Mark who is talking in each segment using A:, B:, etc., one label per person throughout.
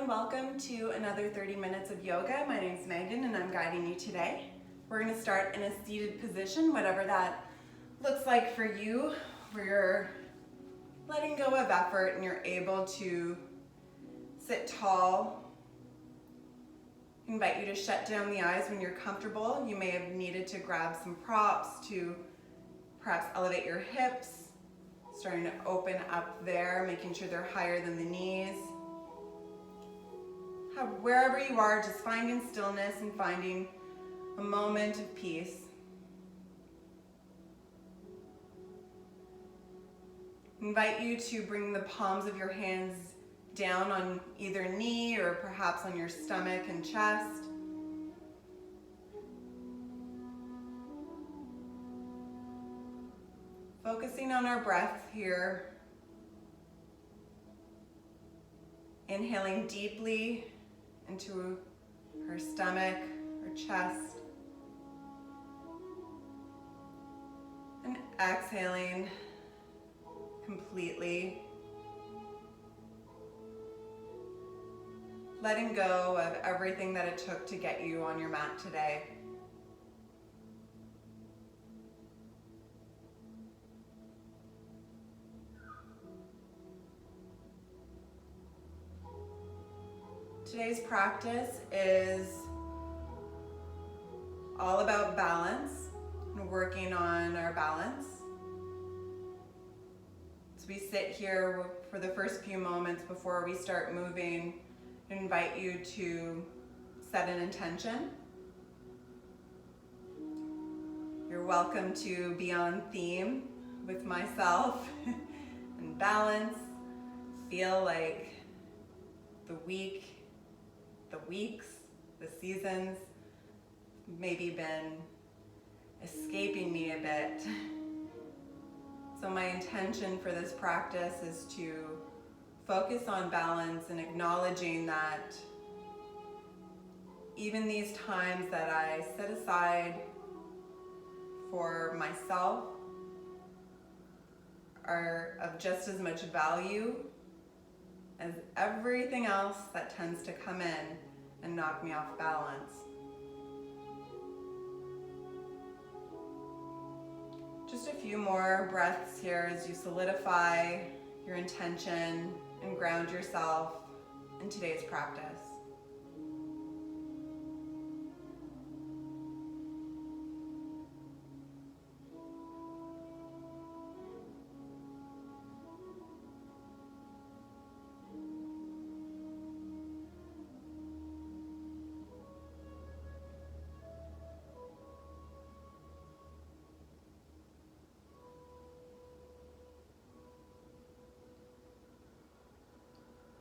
A: and welcome to another 30 minutes of yoga. My name is Megan and I'm guiding you today. We're going to start in a seated position, whatever that looks like for you, where you're letting go of effort and you're able to sit tall. I invite you to shut down the eyes when you're comfortable. You may have needed to grab some props to perhaps elevate your hips, starting to open up there, making sure they're higher than the knees. Wherever you are, just finding stillness and finding a moment of peace. I invite you to bring the palms of your hands down on either knee or perhaps on your stomach and chest. Focusing on our breath here. Inhaling deeply into her stomach, her chest. And exhaling completely. Letting go of everything that it took to get you on your mat today. Today's practice is all about balance and working on our balance. As we sit here for the first few moments before we start moving, I invite you to set an intention. You're welcome to be on theme with myself and balance. Feel like the weeks, the seasons maybe been escaping me a bit. So my intention for this practice is to focus on balance and acknowledging that even these times that I set aside for myself are of just as much value as everything else that tends to come in and knock me off balance. Just a few more breaths here as you solidify your intention and ground yourself in today's practice.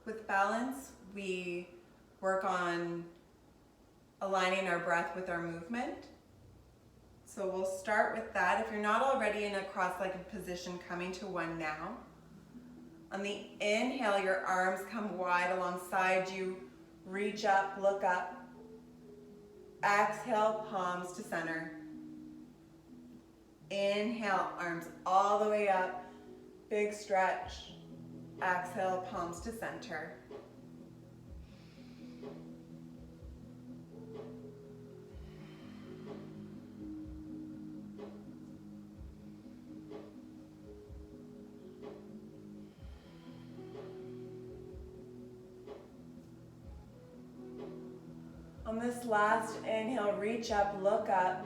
A: With balance, we work on aligning our breath with our movement. So we'll start with that. If you're not already in a cross-legged position, coming to one now. On the inhale, your arms come wide alongside you. Reach up, look up. Exhale, palms to center. Inhale, arms all the way up. Big stretch. Exhale, palms to center. On this last inhale, reach up, look up.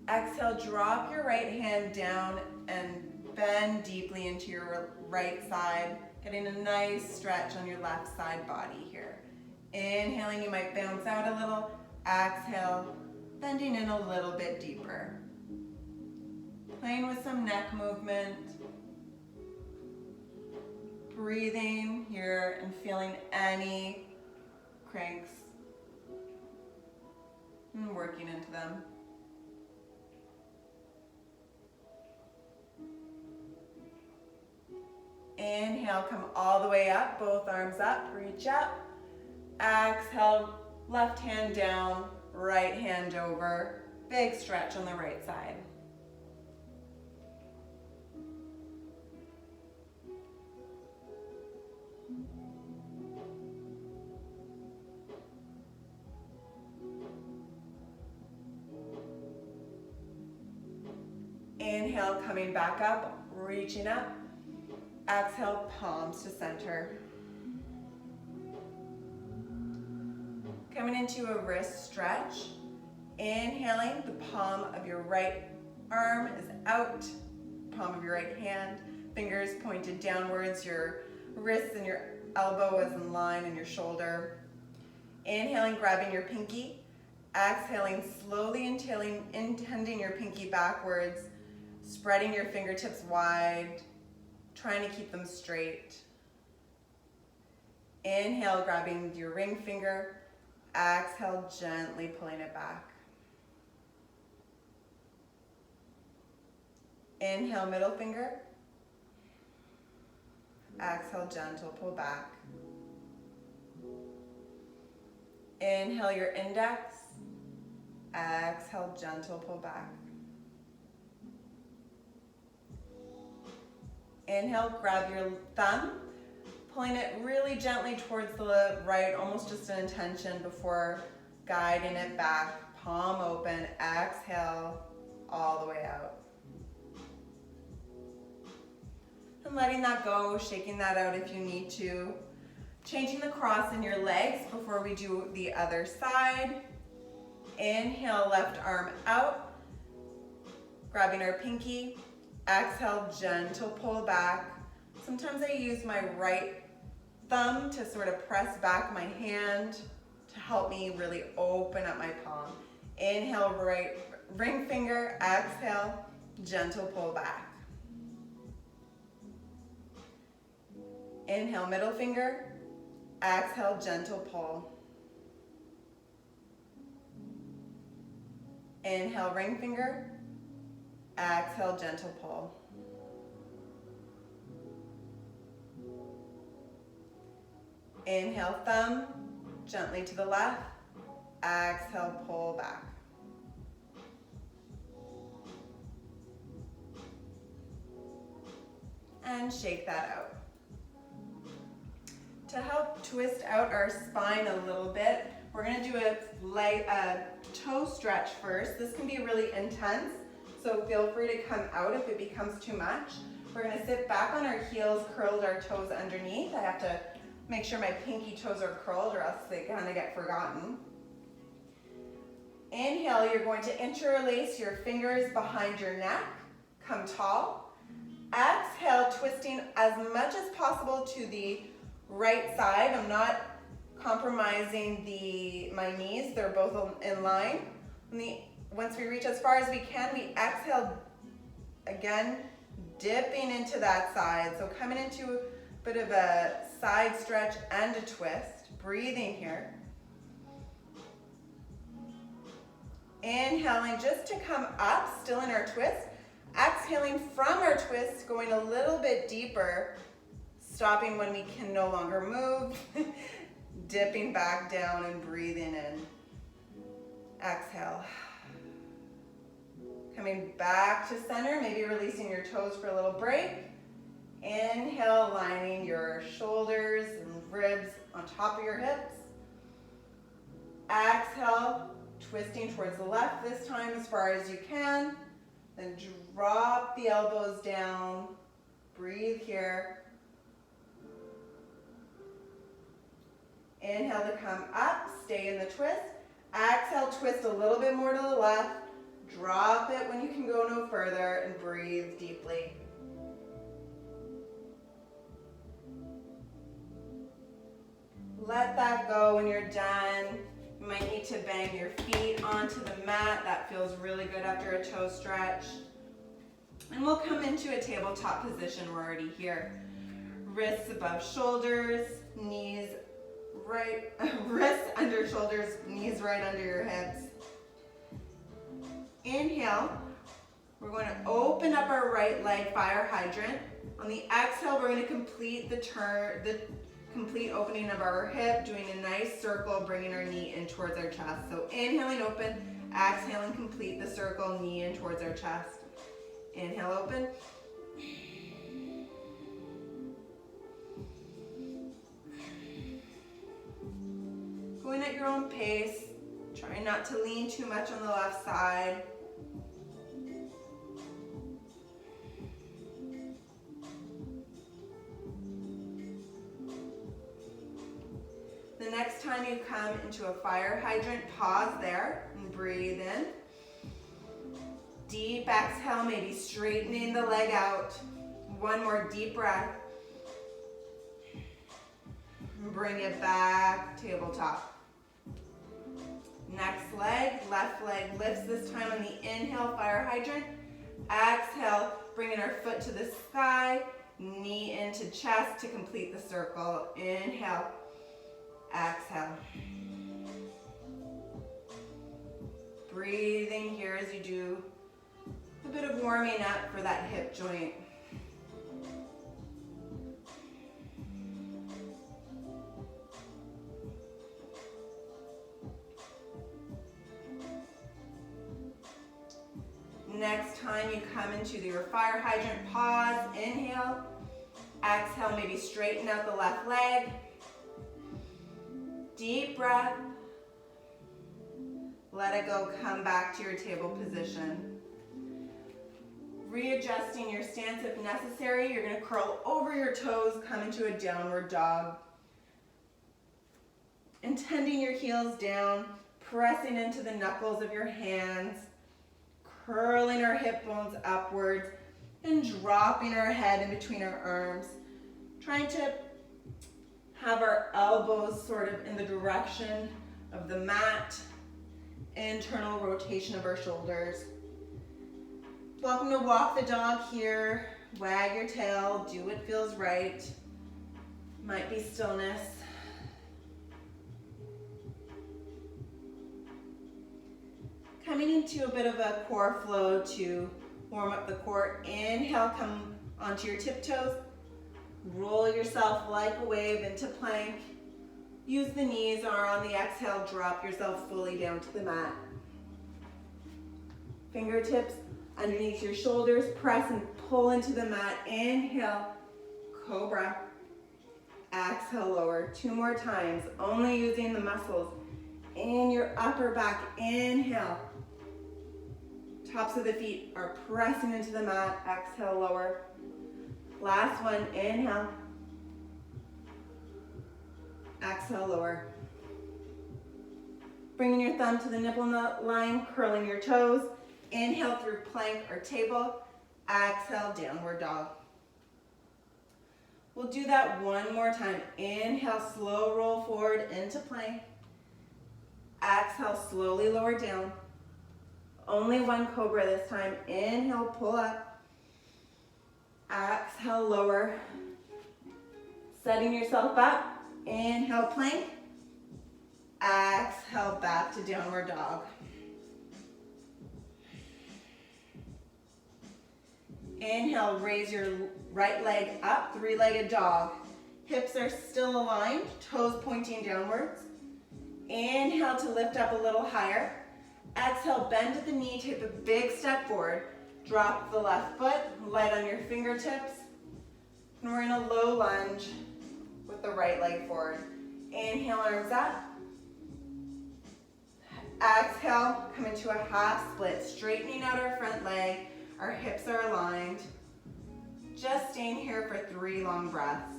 A: Exhale, drop your right hand down and bend deeply into your right side, getting a nice stretch on your left side body here. Inhaling, you might bounce out a little. Exhale, bending in a little bit deeper. Playing with some neck movement. Breathing here and feeling any cranks and working into them. Inhale, come all the way up, both arms up, reach up. Exhale, left hand down, right hand over. Big stretch on the right side. Inhale, coming back up, reaching up. Exhale, palms to center. Coming into a wrist stretch. Inhaling, the palm of your right arm is out, palm of your right hand, fingers pointed downwards, your wrists and your elbow is in line and your shoulder. Inhaling, grabbing your pinky. Exhaling, slowly intending your pinky backwards, spreading your fingertips wide, trying to keep them straight. Inhale, grabbing your ring finger. Exhale, gently pulling it back. Inhale, middle finger. Exhale, gentle pull back. Inhale your index. Exhale, gentle pull back. Inhale, grab your thumb, pulling it really gently towards the right, almost just an intention before guiding it back. Palm open, exhale, all the way out. And letting that go, shaking that out if you need to. Changing the cross in your legs before we do the other side. Inhale, left arm out. Grabbing our pinky. Exhale, gentle pull back. Sometimes I use my right thumb to sort of press back my hand to help me really open up my palm. Inhale, right ring finger. Exhale, gentle pull back. Inhale, middle finger. Exhale, gentle pull. Inhale, ring finger. Exhale, gentle pull. Inhale, thumb, gently to the left. Exhale, pull back. And shake that out. To help twist out our spine a little bit, we're going to do a toe stretch first. This can be really intense, so feel free to come out if it becomes too much. We're going to sit back on our heels, curled our toes underneath. I have to make sure my pinky toes are curled or else they kind of get forgotten. Inhale, you're going to interlace your fingers behind your neck. Come tall. Exhale, twisting as much as possible to the right side. I'm not compromising my knees. They're both in line. Once we reach as far as we can, we exhale again, dipping into that side. So coming into a bit of a side stretch and a twist. Breathing here. Inhaling just to come up, still in our twist. Exhaling from our twist, going a little bit deeper. Stopping when we can no longer move, dipping back down and breathing in. Exhale. Coming back to center, maybe releasing your toes for a little break. Inhale, lining your shoulders and ribs on top of your hips. Exhale, twisting towards the left this time as far as you can. Then drop the elbows down. Breathe here. Inhale to come up, stay in the twist. Exhale, twist a little bit more to the left. Drop it when you can go no further and breathe deeply. Let that go when you're done. You might need to bang your feet onto the mat. That feels really good after a toe stretch. And we'll come into a tabletop position. We're already here. Wrists above shoulders, knees right, wrists under shoulders, knees right under your hips. Inhale, we're going to open up our right leg, fire hydrant. On the exhale, we're going to complete the complete opening of our hip, doing a nice circle, bringing our knee in towards our chest. So inhaling, open, exhaling, complete the circle, knee in towards our chest. Inhale, open. Going at your own pace, trying not to lean too much on the left side. Next time you come into a fire hydrant, pause there and breathe in. Deep exhale, maybe straightening the leg out. One more deep breath. Bring it back, tabletop. Next leg, left leg lifts this time on the inhale, fire hydrant. Exhale, bringing our foot to the sky, knee into chest to complete the circle. Inhale, exhale. Breathing here as you do a bit of warming up for that hip joint. Next time you come into your fire hydrant, pause, inhale, exhale, maybe straighten out the left leg. Deep breath. Let it go, come back to your table position. Readjusting your stance if necessary. You're gonna curl over your toes, come into a downward dog. Intending your heels down, pressing into the knuckles of your hands, curling our hip bones upwards, and dropping our head in between our arms. Trying to have our elbows sort of in the direction of the mat. Internal rotation of our shoulders. Welcome to walk the dog here. Wag your tail, do what feels right. Might be stillness. Coming into a bit of a core flow to warm up the core. Inhale, come onto your tiptoes. Roll yourself like a wave into plank. Use the knees, or on the exhale, drop yourself fully down to the mat. Fingertips underneath your shoulders, press and pull into the mat. Inhale, cobra. Exhale, lower. 2 more times, only using the muscles in your upper back. Inhale. Tops of the feet are pressing into the mat. Exhale, lower. Last one, inhale. Exhale, lower. Bringing your thumb to the nipple line, curling your toes. Inhale through plank or table. Exhale, downward dog. We'll do that one more time. Inhale, slow roll forward into plank. Exhale, slowly lower down. Only one cobra this time. Inhale, pull up. Exhale, lower. Setting yourself up. Inhale, plank. Exhale, back to downward dog. Inhale, raise your right leg up, 3-legged dog. Hips are still aligned, toes pointing downwards. Inhale to lift up a little higher. Exhale, bend at the knee, take a big step forward. Drop the left foot, light on your fingertips. And we're in a low lunge with the right leg forward. Inhale, arms up. Exhale, come into a half split, straightening out our front leg. Our hips are aligned. Just staying here for 3 long breaths.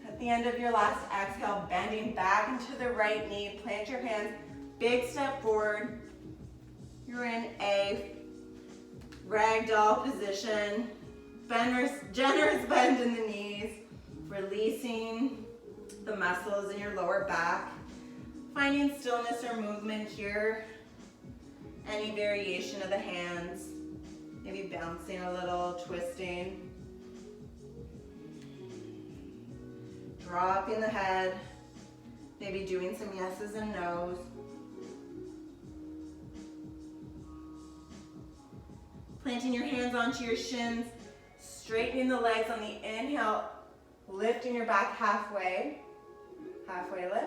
A: At the end of your last exhale, bending back into the right knee, plant your hands, big step forward. You're in a ragdoll position. Generous bend in the knees, releasing the muscles in your lower back. Finding stillness or movement here. Any variation of the hands, maybe bouncing a little, twisting. Dropping the head, maybe doing some yeses and nos. Planting your hands onto your shins, straightening the legs on the inhale, lifting your back halfway lift.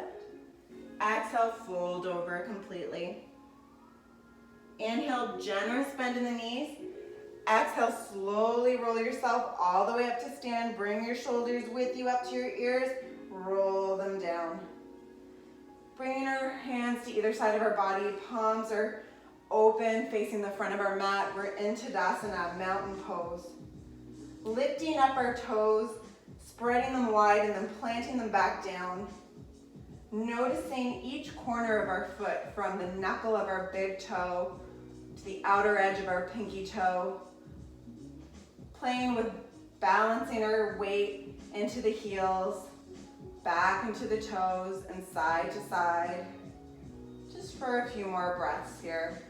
A: Exhale, fold over completely. Inhale, generous bend in the knees. Exhale, slowly roll yourself all the way up to stand. Bring your shoulders with you up to your ears. Roll them down. Bringing our hands to either side of our body. Palms are open, facing the front of our mat. We're in Tadasana, mountain pose. Lifting up our toes, spreading them wide, and then planting them back down. Noticing each corner of our foot from the knuckle of our big toe to the outer edge of our pinky toe. Playing with balancing our weight into the heels, back into the toes, and side to side. Just for a few more breaths here.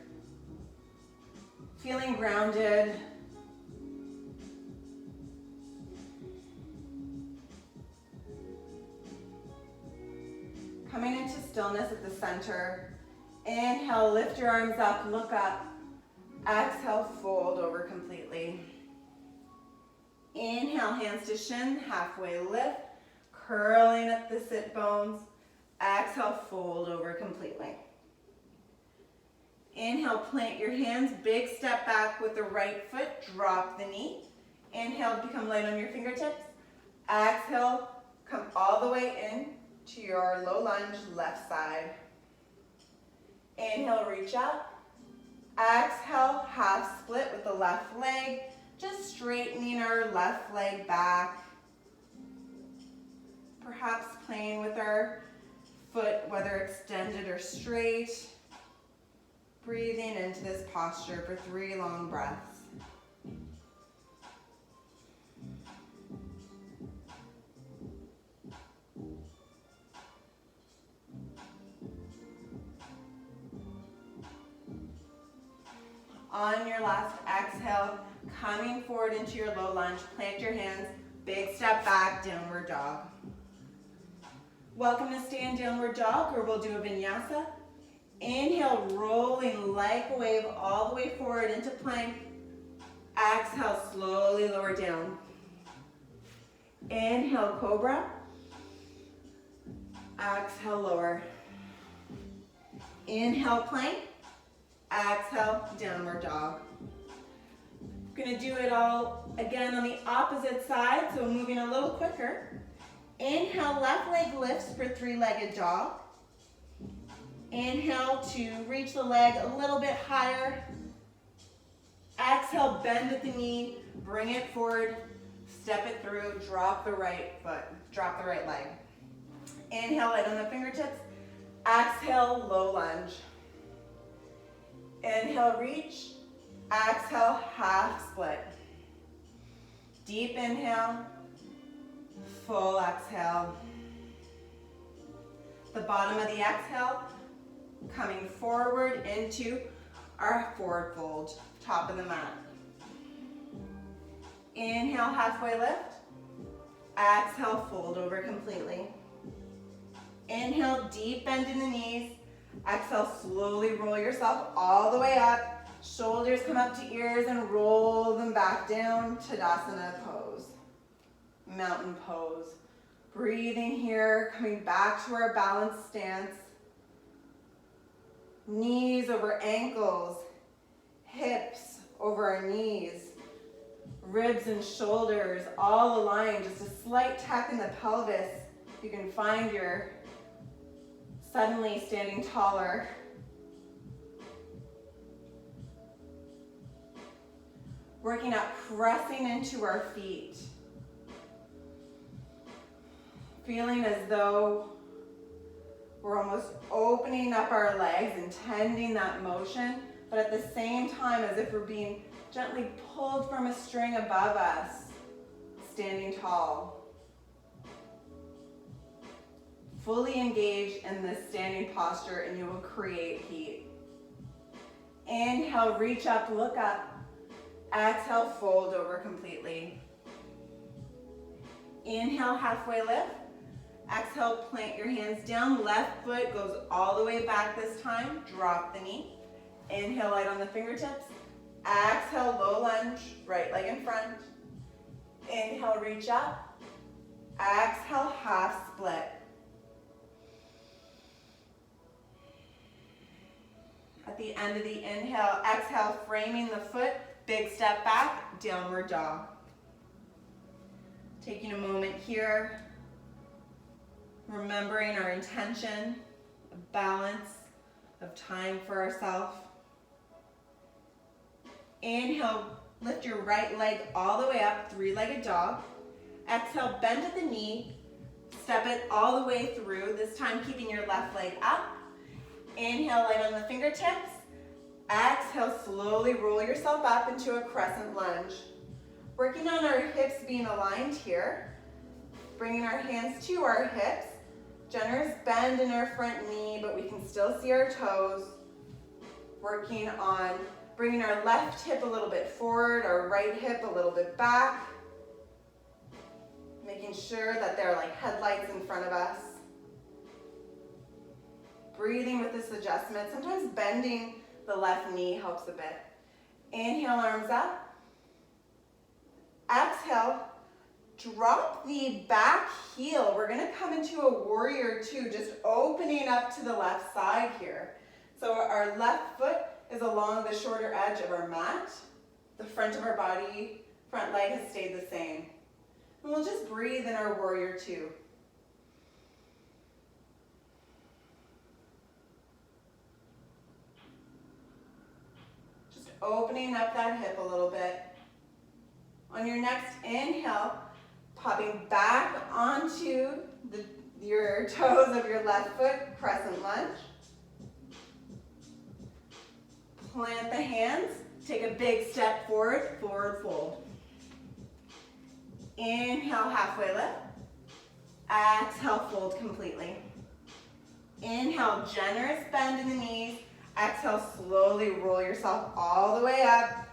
A: Feeling grounded. Coming into stillness at the center. Inhale, lift your arms up, look up. Exhale, fold over completely. Inhale, hands to shin, halfway lift, curling up the sit bones. Exhale, fold over completely. Inhale, plant your hands, big step back with the right foot, drop the knee. Inhale, become light on your fingertips. Exhale, come all the way in to your low lunge, left side. Inhale, reach up. Exhale, half split with the left leg, just straightening our left leg back. Perhaps playing with our foot, whether extended or straight. Breathing into this posture for 3 long breaths. On your last exhale, coming forward into your low lunge, plant your hands, big step back, downward dog. Welcome to stay in downward dog, or we'll do a vinyasa. Inhale, rolling like a wave all the way forward into plank. Exhale, slowly lower down. Inhale, cobra. Exhale, lower. Inhale, plank. Exhale, downward dog. We're going to do it all again on the opposite side, so moving a little quicker. Inhale, left leg lifts for 3-legged dog. Inhale to reach the leg a little bit higher. Exhale, bend at the knee, bring it forward, step it through, drop the right foot, drop the right leg. Inhale, light on the fingertips. Exhale, low lunge. Inhale, reach. Exhale, half split. Deep inhale, full exhale. The bottom of the exhale, coming forward into our forward fold, top of the mat. Inhale, halfway lift. Exhale, fold over completely. Inhale, deep bend in the knees. Exhale, slowly roll yourself all the way up. Shoulders come up to ears and roll them back down. Tadasana pose. Mountain pose. Breathing here, coming back to our balanced stance. Knees over ankles. Hips over our knees. Ribs and shoulders all aligned. Just a slight tap in the pelvis. You can find your suddenly standing taller. Working up, pressing into our feet. Feeling as though we're almost opening up our legs, intending that motion, but at the same time as if we're being gently pulled from a string above us, standing tall. Fully engage in this standing posture and you will create heat. Inhale, reach up, look up. Exhale, fold over completely. Inhale, halfway lift. Exhale, plant your hands down. Left foot goes all the way back this time. Drop the knee. Inhale, light on the fingertips. Exhale, low lunge, right leg in front. Inhale, reach up. Exhale, half split. At the end of the inhale, exhale, framing the foot, big step back, downward dog. Taking a moment here, remembering our intention, of balance, of time for ourselves. Inhale, lift your right leg all the way up, three-legged dog. Exhale, bend at the knee, step it all the way through, this time keeping your left leg up. Inhale, light on the fingertips. Exhale, slowly roll yourself up into a crescent lunge. Working on our hips being aligned here. Bringing our hands to our hips. Generous bend in our front knee, but we can still see our toes. Working on bringing our left hip a little bit forward, our right hip a little bit back. Making sure that there are like headlights in front of us. Breathing with this adjustment. Sometimes bending the left knee helps a bit. Inhale, arms up. Exhale, drop the back heel. We're gonna come into a warrior two, just opening up to the left side here. So our left foot is along the shorter edge of our mat. The front of our body, front leg has stayed the same. And we'll just breathe in our warrior two. Just opening up that hip a little bit. On your next inhale, popping back onto your toes of your left foot, crescent lunge. Plant the hands, take a big step forward, forward fold. Inhale, halfway lift. Exhale, fold completely. Inhale, generous bend in the knees. Exhale, slowly roll yourself all the way up.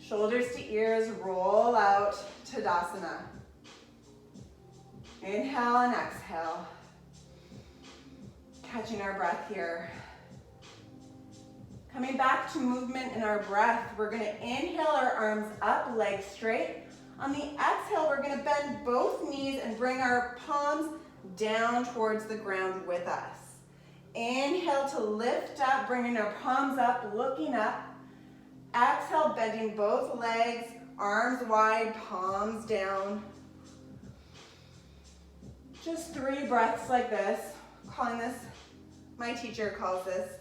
A: Shoulders to ears, roll out, Tadasana. Inhale and exhale. Catching our breath here. Coming back to movement in our breath, we're gonna inhale our arms up, legs straight. On the exhale, we're gonna bend both knees and bring our palms down towards the ground with us. Inhale to lift up, bringing our palms up, looking up. Exhale, bending both legs, arms wide, palms down. Just 3 breaths like this. Calling this, my teacher calls this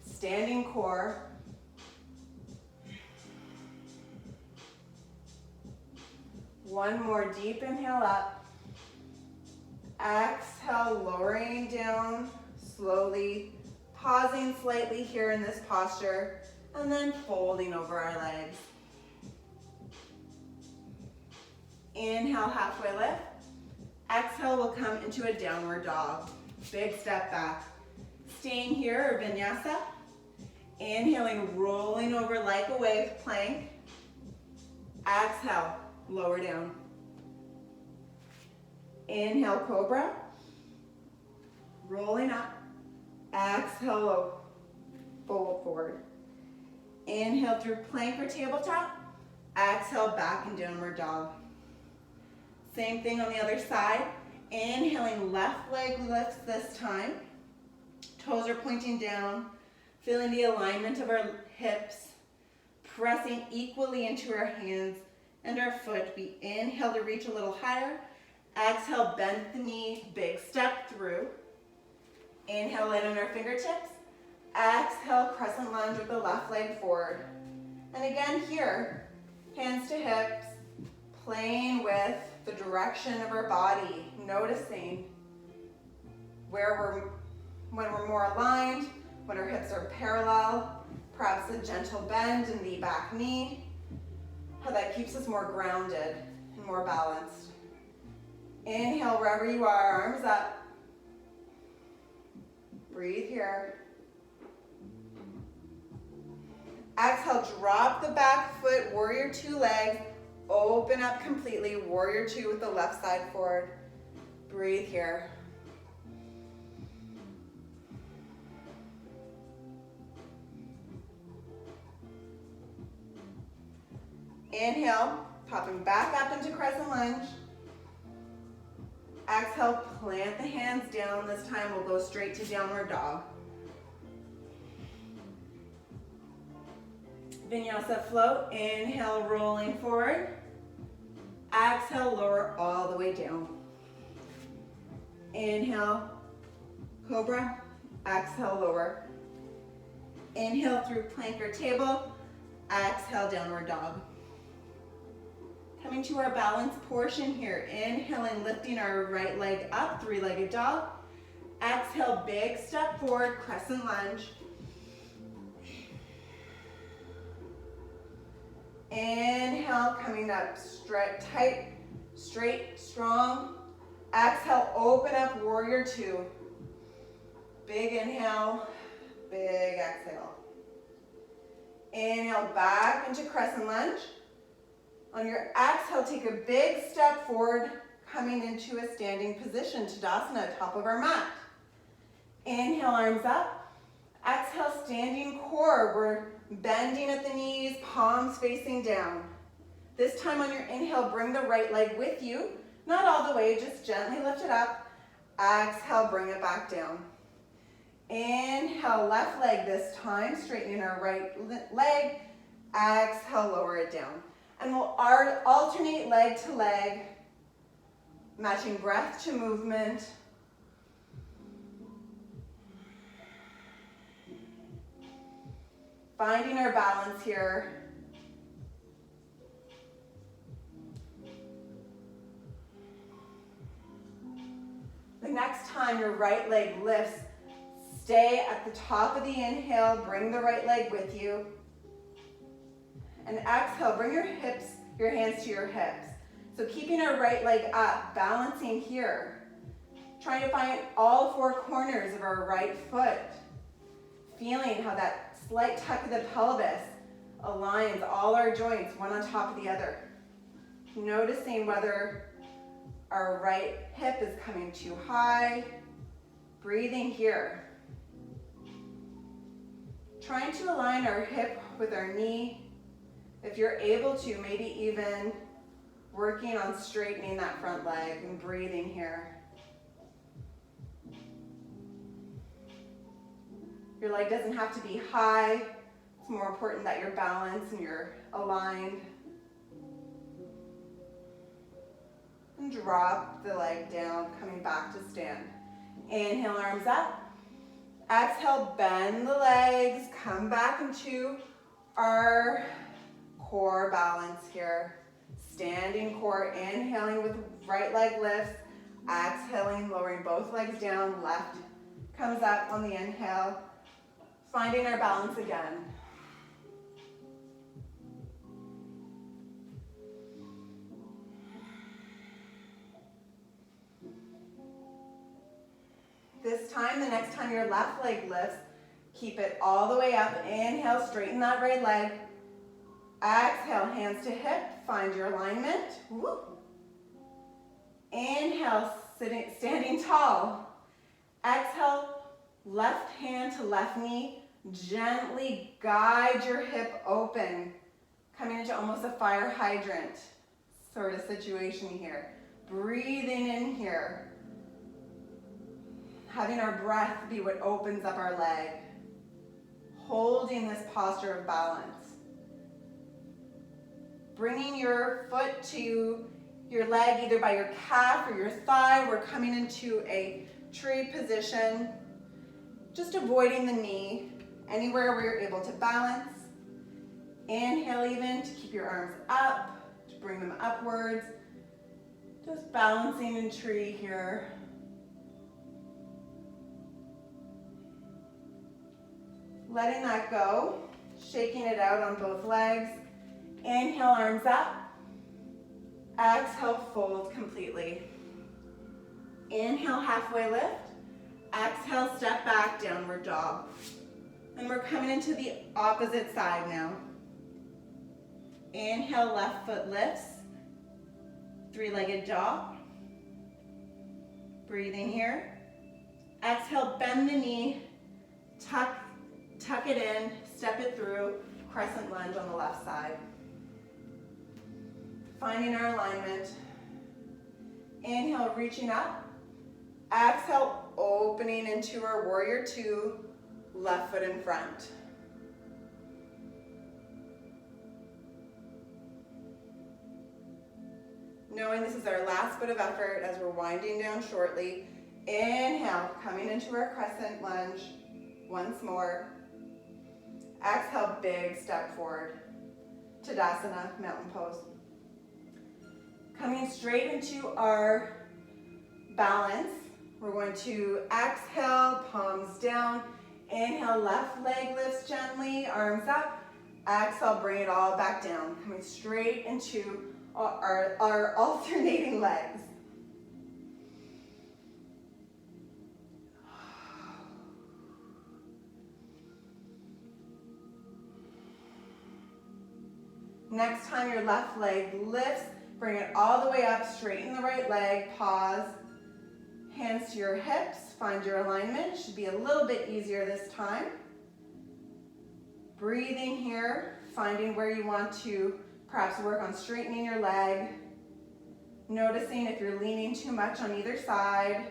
A: standing core. One more deep inhale up. Exhale, lowering down slowly, pausing slightly here in this posture, and then folding over our legs. Inhale, halfway lift. Exhale, we'll come into a downward dog. Big step back. Staying here, or vinyasa. Inhaling, rolling over like a wave, plank. Exhale, lower down. Inhale, cobra. Rolling up. Exhale, low. Fold forward. Inhale through plank or tabletop. Exhale, back in downward dog. Same thing on the other side. Inhaling, left leg lifts this time. Toes are pointing down. Feeling the alignment of our hips. Pressing equally into our hands and our foot. We inhale to reach a little higher. Exhale, bend the knee, big step through. Inhale, light on our fingertips. Exhale, crescent lunge with the left leg forward. And again here, hands to hips, playing with the direction of our body, noticing when we're more aligned, when our hips are parallel, perhaps a gentle bend in the back knee, how that keeps us more grounded and more balanced. Inhale wherever you are, arms up. Breathe here. Exhale, drop the back foot, warrior two legs, open up completely, warrior two with the left side forward. Breathe here. Inhale, popping back up into crescent lunge. Exhale, plant the hands down. This time we'll go straight to downward dog. Vinyasa float. Inhale, rolling forward. Exhale, lower all the way down. Inhale, cobra. Exhale, lower. Inhale through plank or table. Exhale, downward dog. Coming to our balance portion here. Inhaling, lifting our right leg up, three-legged dog. Exhale, big step forward, crescent lunge. Inhale, coming up straight, tight, straight, strong. Exhale, open up, warrior two. Big inhale, big exhale. Inhale, back into crescent lunge. On your exhale, take a big step forward, coming into a standing position, Tadasana, top of our mat. Inhale, arms up. Exhale, standing core. We're bending at the knees, palms facing down. This time on your inhale, bring the right leg with you. Not all the way, just gently lift it up. Exhale, bring it back down. Inhale, left leg this time, straightening our right leg. Exhale, lower it down. And we'll alternate leg to leg, matching breath to movement. Finding our balance here. The next time your right leg lifts, stay at the top of the inhale, bring the right leg with you. And exhale, bring your hands to your hips. So keeping our right leg up, balancing here. Trying to find all four corners of our right foot. Feeling how that slight tuck of the pelvis aligns all our joints, one on top of the other. Noticing whether our right hip is coming too high. Breathing here. Trying to align our hip with our knee. If you're able to, maybe even working on straightening that front leg and breathing here. Your leg doesn't have to be high. It's more important that you're balanced and you're aligned. And drop the leg down, coming back to stand. Inhale, arms up. Exhale, bend the legs, come back into our core balance here. Standing core, inhaling with right leg lifts, exhaling, lowering both legs down, left comes up on the inhale, finding our balance again. This time, the next time your left leg lifts, keep it all the way up. Inhale, straighten that right leg. Exhale, hands to hip, find your alignment. Woo. Inhale, standing tall. Exhale, left hand to left knee. Gently guide your hip open, coming into almost a fire hydrant sort of situation here. Breathing in here. Having our breath be what opens up our leg. Holding this posture of balance. Bringing your foot to your leg, either by your calf or your thigh. We're coming into a tree position. Just avoiding the knee. Anywhere where you're able to balance. Inhale even to keep your arms up, to bring them upwards. Just balancing in tree here. Letting that go, shaking it out on both legs. Inhale, arms up. Exhale, fold completely. Inhale, halfway lift. Exhale, step back, downward dog. And we're coming into the opposite side now. Inhale, left foot lifts. Three-legged dog. Breathing here. Exhale, bend the knee. Tuck it in, step it through. Crescent lunge on the left side. Finding our alignment. Inhale, reaching up. Exhale, opening into our warrior two. Left foot in front. Knowing this is our last bit of effort as we're winding down shortly. Inhale, coming into our crescent lunge once more. Exhale, big step forward. Tadasana, mountain pose. Coming straight into our balance, we're going to exhale, palms down. Inhale, left leg lifts gently, arms up. Exhale, bring it all back down. Coming straight into our alternating legs. Next time your left leg lifts, bring it all the way up, straighten the right leg, pause. Hands to your hips, find your alignment. Should be a little bit easier this time. Breathing here, finding where you want to perhaps work on straightening your leg. Noticing if you're leaning too much on either side.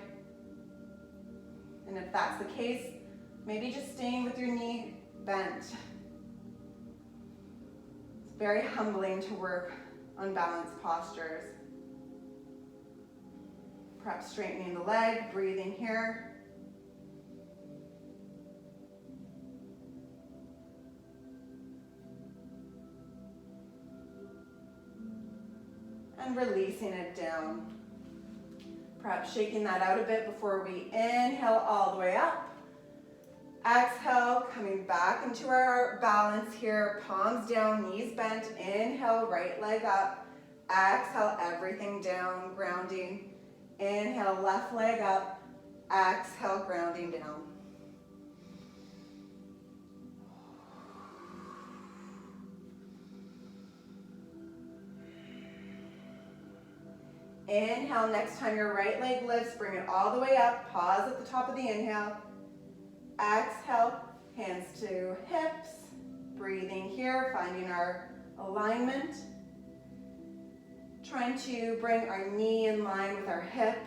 A: And if that's the case, maybe just staying with your knee bent. It's very humbling to work on balanced postures. Perhaps straightening the leg, breathing here. And releasing it down. Perhaps shaking that out a bit before we inhale all the way up. Exhale, coming back into our balance here. Palms down, knees bent. Inhale, right leg up. Exhale, everything down, grounding. Inhale, left leg up. Exhale, grounding down. Inhale, next time your right leg lifts, bring it all the way up. Pause at the top of the inhale. Exhale, hands to hips. Breathing here, finding our alignment. Trying to bring our knee in line with our hip.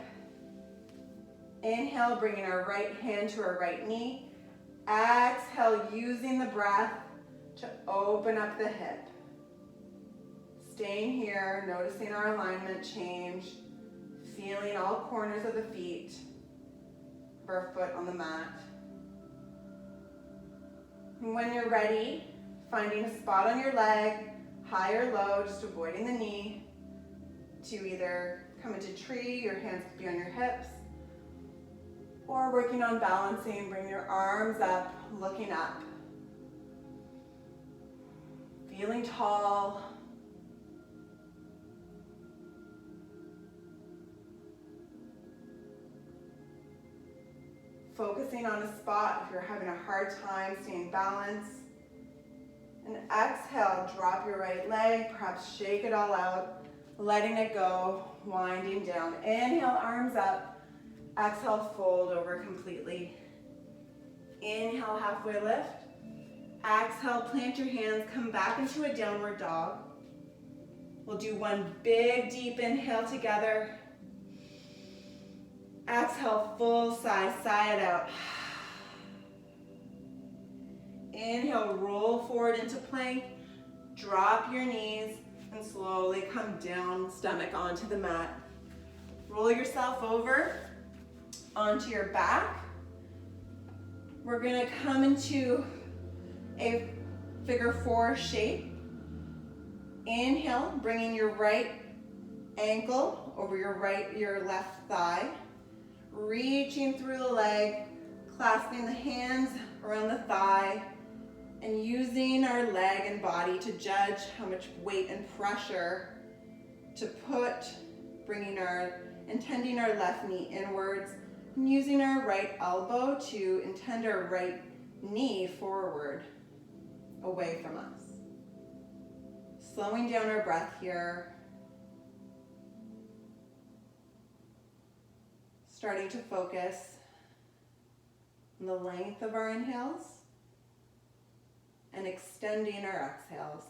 A: Inhale, bringing our right hand to our right knee. Exhale, using the breath to open up the hip. Staying here, noticing our alignment change, feeling all corners of the feet, of our foot on the mat. And when you're ready, finding a spot on your leg, high or low, just avoiding the knee, to either come into tree, your hands could be on your hips, or working on balancing, bring your arms up, looking up. Feeling tall. Focusing on a spot if you're having a hard time staying balanced. And exhale, drop your right leg, perhaps shake it all out, letting it go, winding down. Inhale, arms up. Exhale, fold over completely. Inhale, halfway lift. Exhale, plant your hands, come back into a downward dog. We'll do one big, deep inhale together. Exhale, full sigh, sigh it out. Inhale, roll forward into plank. Drop your knees and slowly come down, stomach onto the mat. Roll yourself over onto your back. We're gonna come into a figure four shape. Inhale, bringing your right ankle over your left thigh. Reaching through the leg, clasping the hands around the thigh, and using our leg and body to judge how much weight and pressure to put, intending our left knee inwards, and using our right elbow to intend our right knee forward, away from us. Slowing down our breath here. Starting to focus on the length of our inhales and extending our exhales.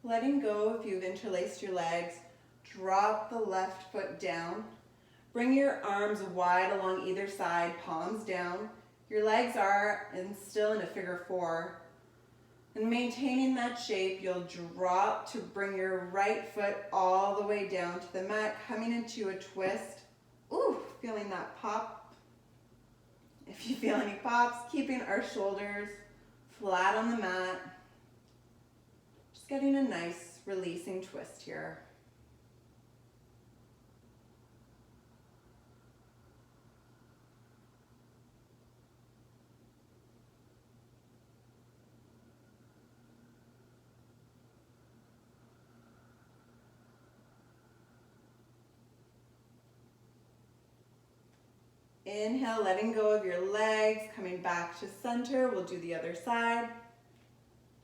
A: Letting go if you've interlaced your legs, drop the left foot down. Bring your arms wide along either side, palms down. Your legs are still in a figure four. And maintaining that shape, you'll drop to bring your right foot all the way down to the mat, coming into a twist. Ooh, feeling that pop. If you feel any pops, keeping our shoulders flat on the mat. Just getting a nice releasing twist here. Inhale, letting go of your legs, coming back to center. We'll do the other side.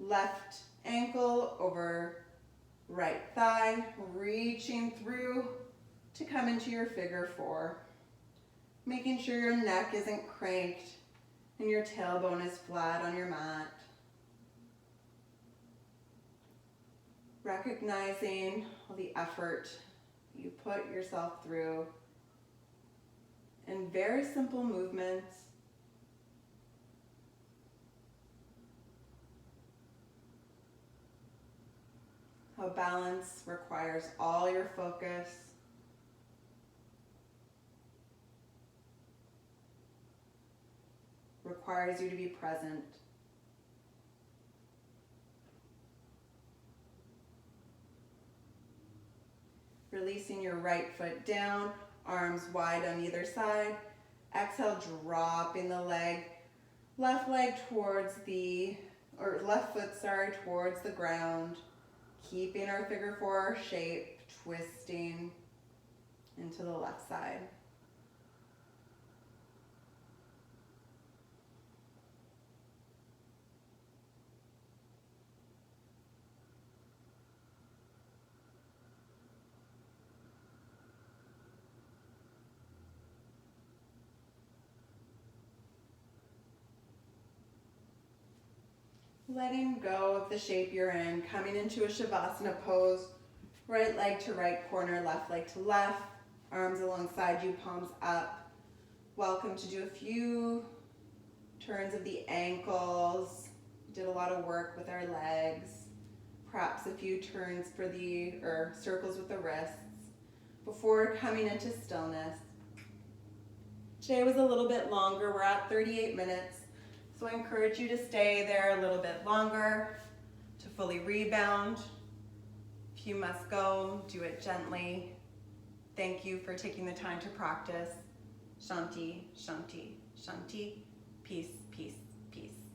A: Left ankle over right thigh, reaching through to come into your figure four. Making sure your neck isn't cranked and your tailbone is flat on your mat. Recognizing all the effort you put yourself through. And very simple movements. How balance requires all your focus. Requires you to be present. Releasing your right foot down, arms wide on either side. Exhale, dropping the left leg towards left foot, towards the ground. Keeping our figure four shape, twisting into the left side. Letting go of the shape you're in, coming into a Shavasana pose, right leg to right corner, left leg to left, arms alongside you, palms up. Welcome to do a few turns of the ankles. Did a lot of work with our legs. Perhaps a few turns or circles with the wrists before coming into stillness. Today was a little bit longer. We're at 38 minutes. So I encourage you to stay there a little bit longer to fully rebound. If you must go, do it gently. Thank you for taking the time to practice. Shanti, Shanti, Shanti. Peace, peace, peace.